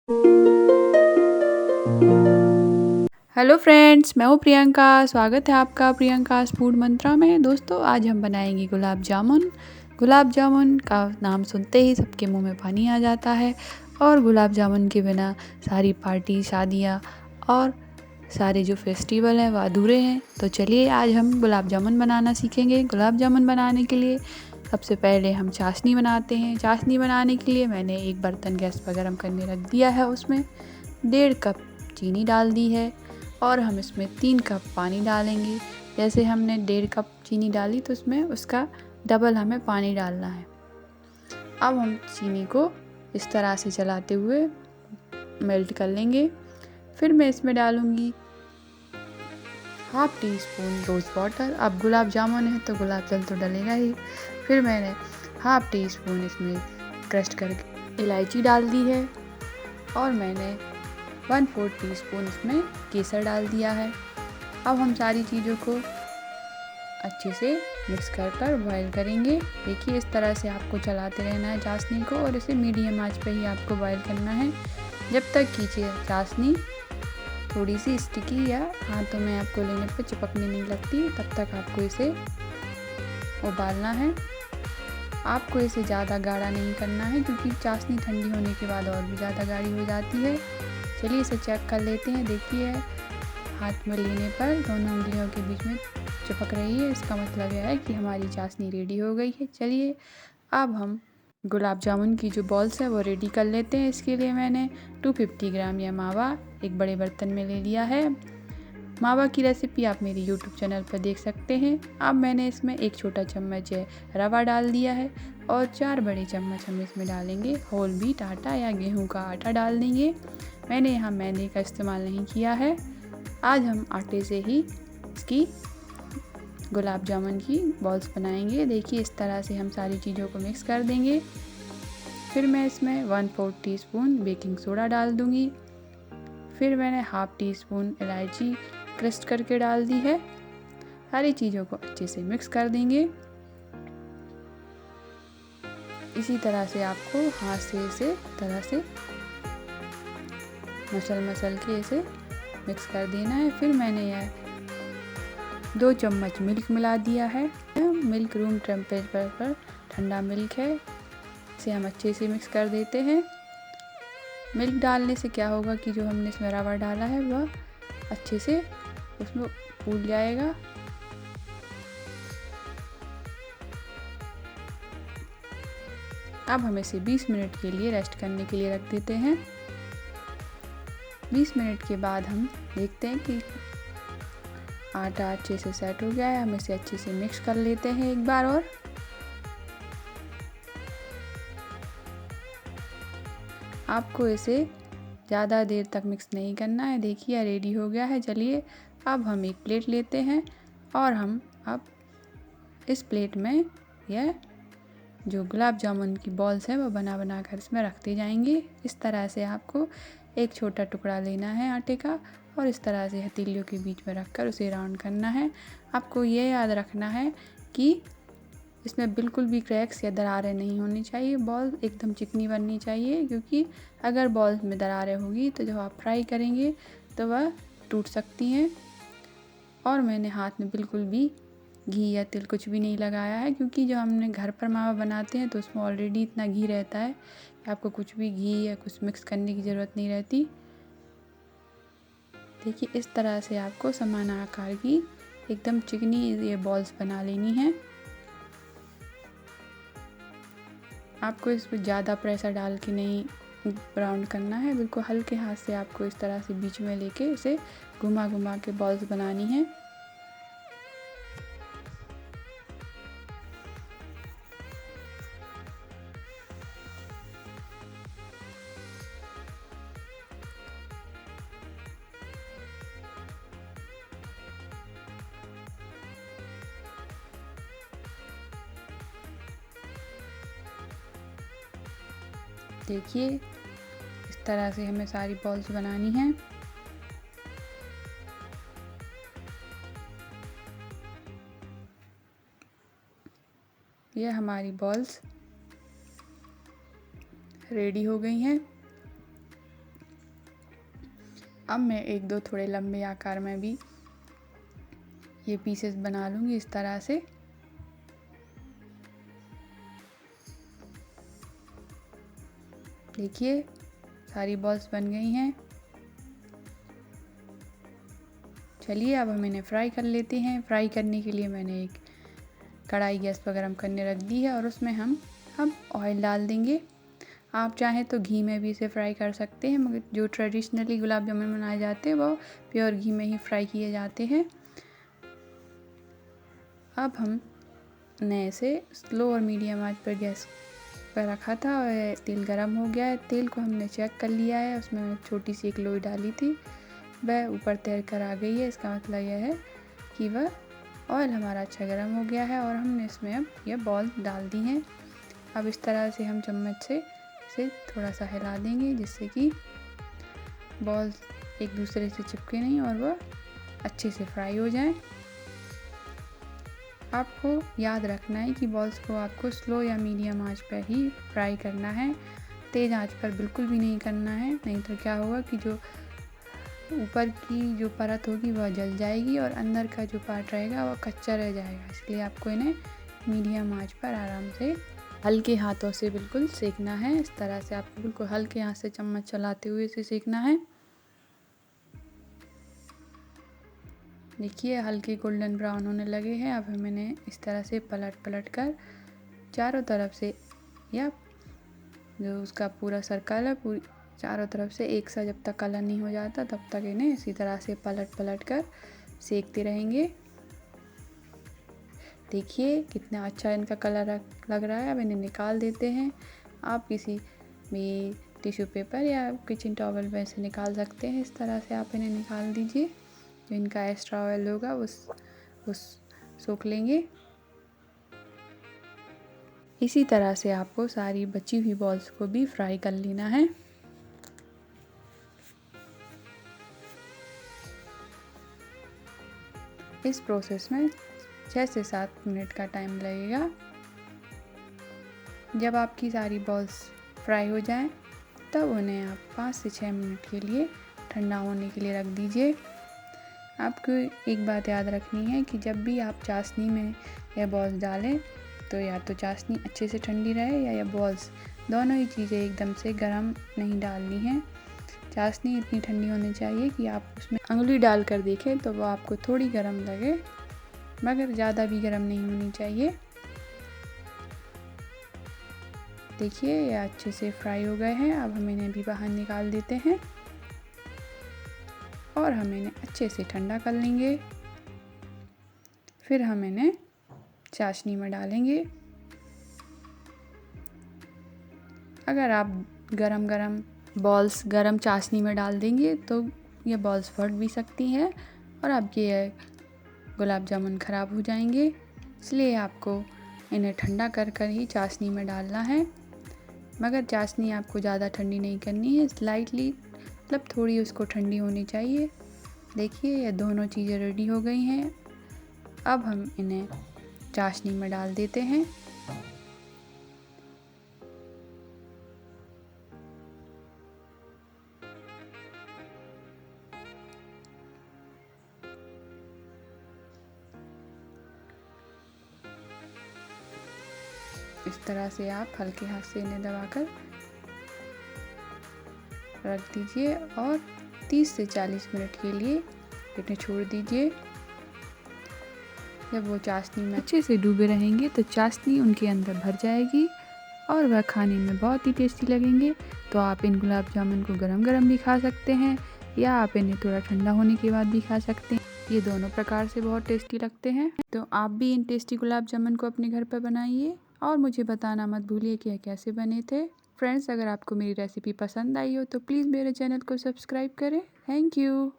Hello friends, मैं हूँ प्रियंका। स्वागत है आपका प्रियंकास फूड मंत्रा में। दोस्तों, आज हम बनाएंगे गुलाब जामुन। गुलाब जामुन का नाम सुनते ही सबके मुंह में पानी आ जाता है और गुलाब जामुन के बिना सारी पार्टी, शादियाँ और सारे जो फेस्टिवल हैं वह अधूरे हैं। तो चलिए आज हम गुलाब जामुन बनाना सीखेंगे। गुलाब जामुन बनाने के लिए सबसे पहले हम चाशनी बनाते हैं। चाशनी बनाने के लिए मैंने एक बर्तन गैस पर गर्म करने रख दिया है। उसमें 1.5 कप चीनी डाल दी है और हम इसमें 3 कप पानी डालेंगे। जैसे हमने 1.5 कप चीनी डाली तो उसमें उसका डबल हमें पानी डालना है। अब हम चीनी को इस तरह से चलाते हुए मेल्ट कर लेंगे। फिर मैं इसमें डालूँगी 1/2 टीस्पून रोज़ वाटर। अब गुलाब जामुन है तो गुलाब जल तो डलेगा ही। फिर मैंने 1/2 टीस्पून इसमें क्रश करके इलायची डाल दी है और मैंने 1/4 टीस्पून इसमें केसर डाल दिया है। अब हम सारी चीज़ों को अच्छे से मिक्स कर बॉईल करेंगे। देखिए, इस तरह से आपको चलाते रहना है चाशनी को और इसे मीडियम आंच पे ही आपको बॉईल करना है जब तक कि चाशनी थोड़ी सी स्टिकी या हाथों में आपको लेने पे चिपकने नहीं लगती, तब तक आपको इसे उबालना है। आपको इसे ज़्यादा गाढ़ा नहीं करना है क्योंकि चाशनी ठंडी होने के बाद और भी ज़्यादा गाढ़ी हो जाती है। चलिए इसे चेक कर लेते हैं। देखिए, हाथ में लेने पर दोनों उंगलियों के बीच में चिपक रही है। इसका मतलब यह है कि हमारी चाशनी रेडी हो गई है। चलिए अब हम गुलाब जामुन की जो बॉल्स है वो रेडी कर लेते हैं। इसके लिए मैंने 250 ग्राम या मावा एक बड़े बर्तन में ले लिया है। मावा की रेसिपी आप मेरे यूट्यूब चैनल पर देख सकते हैं। अब मैंने इसमें 1 छोटा चम्मच रवा डाल दिया है और 4 बड़े चम्मच हम इसमें डालेंगे होल व्हीट आटा या गेहूं का आटा डाल देंगे। मैंने यहाँ मैदे का इस्तेमाल नहीं किया है। आज हम आटे से ही इसकी गुलाब जामुन की बॉल्स बनाएंगे। देखिए, इस तरह से हम सारी चीज़ों को मिक्स कर देंगे। फिर मैं इसमें 1/4 टीस्पून बेकिंग सोडा डाल दूँगी। फिर मैंने 1/2 टीस्पून इलायची क्रश करके डाल दी है। सारी चीज़ों को अच्छे से मिक्स कर देंगे। इसी तरह से आपको हाथ से इसे तरह से मसल के इसे मिक्स कर देना है। फिर मैंने यह 2 चम्मच मिल्क मिला दिया है। मिल्क रूम टेम्परेचर पर ठंडा मिल्क है। इसे हम अच्छे से मिक्स कर देते हैं। मिल्क डालने से क्या होगा कि जो हमने इसमें रवा डाला है वह अच्छे से उसमें फूल जाएगा। अब हम इसे 20 मिनट के लिए रेस्ट करने के लिए रख देते हैं। 20 मिनट के बाद हम देखते हैं कि आटा अच्छे से सेट हो गया है। हम इसे अच्छे से मिक्स कर लेते हैं एक बार और। आपको इसे ज़्यादा देर तक मिक्स नहीं करना है। देखिए, रेडी हो गया है। चलिए अब हम एक प्लेट लेते हैं और हम अब इस प्लेट में यह जो गुलाब जामुन की बॉल्स है वो बना कर इसमें रखते जाएंगे। इस तरह से आपको एक छोटा टुकड़ा लेना है आटे का और इस तरह से हथेलियों के बीच में रखकर उसे राउंड करना है। आपको ये याद रखना है कि इसमें बिल्कुल भी क्रैक्स या दरारें नहीं होनी चाहिए। बॉल एकदम चिकनी बननी चाहिए क्योंकि अगर बॉल में दरारें होगी तो जब आप फ्राई करेंगे तो वह टूट सकती हैं। और मैंने हाथ में बिल्कुल भी घी या तेल कुछ भी नहीं लगाया है क्योंकि जो हमने घर पर मावा बनाते हैं तो उसमें ऑलरेडी इतना घी रहता है कि आपको कुछ भी घी या कुछ मिक्स करने की ज़रूरत नहीं रहती। देखिए, इस तरह से आपको समान आकार की एकदम चिकनी ये बॉल्स बना लेनी है। आपको इस पर ज़्यादा प्रेशर डाल के नहीं राउंड करना है। बिल्कुल हल्के हाथ से आपको इस तरह से बीच में लेके इसे घुमा के बॉल्स बनानी है। देखिए, इस तरह से हमें सारी बॉल्स बनानी है। ये हमारी बॉल्स रेडी हो गई हैं। अब मैं एक दो थोड़े लंबे आकार में भी ये पीसेस बना लूँगी इस तरह से। देखिए सारी बॉल्स बन गई हैं। चलिए अब हम इन्हें फ्राई कर लेते हैं। फ्राई करने के लिए मैंने एक कढ़ाई गैस पर गरम करने रख दी है और उसमें हम ऑयल डाल देंगे। आप चाहें तो घी में भी इसे फ्राई कर सकते हैं, मगर जो ट्रेडिशनली गुलाब जामुन बनाए जाते हैं वो प्योर घी में ही फ्राई किए जाते हैं। अब हमने इसे स्लो और मीडियम आंच पर गैस पर रखा था और तेल गरम हो गया है। तेल को हमने चेक कर लिया है, उसमें छोटी सी एक लोई डाली थी, वह ऊपर तैर कर आ गई है। इसका मतलब यह है कि वह ऑयल हमारा अच्छा गर्म हो गया है और हमने इसमें अब यह बॉल डाल दी हैं। अब इस तरह से हम चम्मच से इसे थोड़ा सा हिला देंगे जिससे कि बॉल्स एक दूसरे से चिपके नहीं और वह अच्छे से फ्राई हो जाएं। आपको याद रखना है कि बॉल्स को आपको स्लो या मीडियम आंच पर ही फ्राई करना है, तेज़ आंच पर बिल्कुल भी नहीं करना है, नहीं तो क्या होगा कि जो ऊपर की जो परत होगी वह जल जाएगी और अंदर का जो पार्ट रहेगा वह कच्चा रह जाएगा। इसलिए आपको इन्हें मीडियम आंच पर आराम से हल्के हाथों से बिल्कुल सेकना है। इस तरह से आपको बिल्कुल हल्के हाथ से चम्मच चलाते हुए इसे सेकना है। देखिए हल्के गोल्डन ब्राउन होने लगे हैं। अब हम इन्हें इस तरह से पलट कर चारों तरफ से, या जो उसका पूरा सर्कल है पूरी चारों तरफ से एक सा जब तक कलर नहीं हो जाता तब तक इन्हें इसी तरह से पलट कर सेकते रहेंगे। देखिए कितना अच्छा इनका कलर लग रहा है। अब इन्हें निकाल देते हैं। आप किसी भी टिश्यू पेपर या किचन टॉवल में से निकाल सकते हैं। इस तरह से आप इन्हें निकाल दीजिए। जो इनका एक्स्ट्रा ऑयल होगा उस सोख लेंगे। इसी तरह से आपको सारी बची हुई बॉल्स को भी फ्राई कर लेना है। इस प्रोसेस में 6 से 7 मिनट का टाइम लगेगा। जब आपकी सारी बॉल्स फ्राई हो जाएं तब उन्हें आप 5 से 6 मिनट के लिए ठंडा होने के लिए रख दीजिए। आपको एक बात याद रखनी है कि जब भी आप चाशनी में यह बॉल्स डालें तो या तो चाशनी अच्छे से ठंडी रहे या बॉल्स, दोनों ही चीज़ें एकदम से गर्म नहीं डालनी है। चाशनी इतनी ठंडी होनी चाहिए कि आप उसमें अंगुली डाल कर देखें तो वो आपको थोड़ी गर्म लगे, मगर ज़्यादा भी गर्म नहीं होनी चाहिए। देखिए ये अच्छे से फ्राई हो गए हैं। अब हम इन्हें भी बाहर निकाल देते हैं और हम इन्हें अच्छे से ठंडा कर लेंगे। फिर हम इन्हें चाशनी में डालेंगे। अगर आप गरम बॉल्स गरम चाशनी में डाल देंगे तो ये बॉल्स फट भी सकती हैं और आपके ये गुलाब जामुन ख़राब हो जाएंगे। इसलिए आपको इन्हें ठंडा कर ही चाशनी में डालना है, मगर चाशनी आपको ज़्यादा ठंडी नहीं करनी है, स्लाइटली मतलब थोड़ी उसको ठंडी होनी चाहिए। देखिए ये दोनों चीज़ें रेडी हो गई हैं। अब हम इन्हें चाशनी में डाल देते हैं। इस तरह से आप हल्के हाथ से इन्हें दबाकर रख दीजिए और 30 से 40 मिनट के लिए इन्हें छोड़ दीजिए। जब वो चाशनी में अच्छे से डूबे रहेंगे तो चाशनी उनके अंदर भर जाएगी और वह खाने में बहुत ही टेस्टी लगेंगे। तो आप इन गुलाब जामुन को गरम गरम भी खा सकते हैं या आप इन्हें थोड़ा ठंडा होने के बाद भी खा सकते हैं। ये दोनों प्रकार से बहुत टेस्टी लगते हैं। तो आप भी इन टेस्टी गुलाब जामुन को अपने घर पर बनाइए और मुझे बताना मत भूलिए कि यह कैसे बने थे। फ्रेंड्स, अगर आपको मेरी रेसिपी पसंद आई हो तो प्लीज़ मेरे चैनल को सब्सक्राइब करें। Thank you.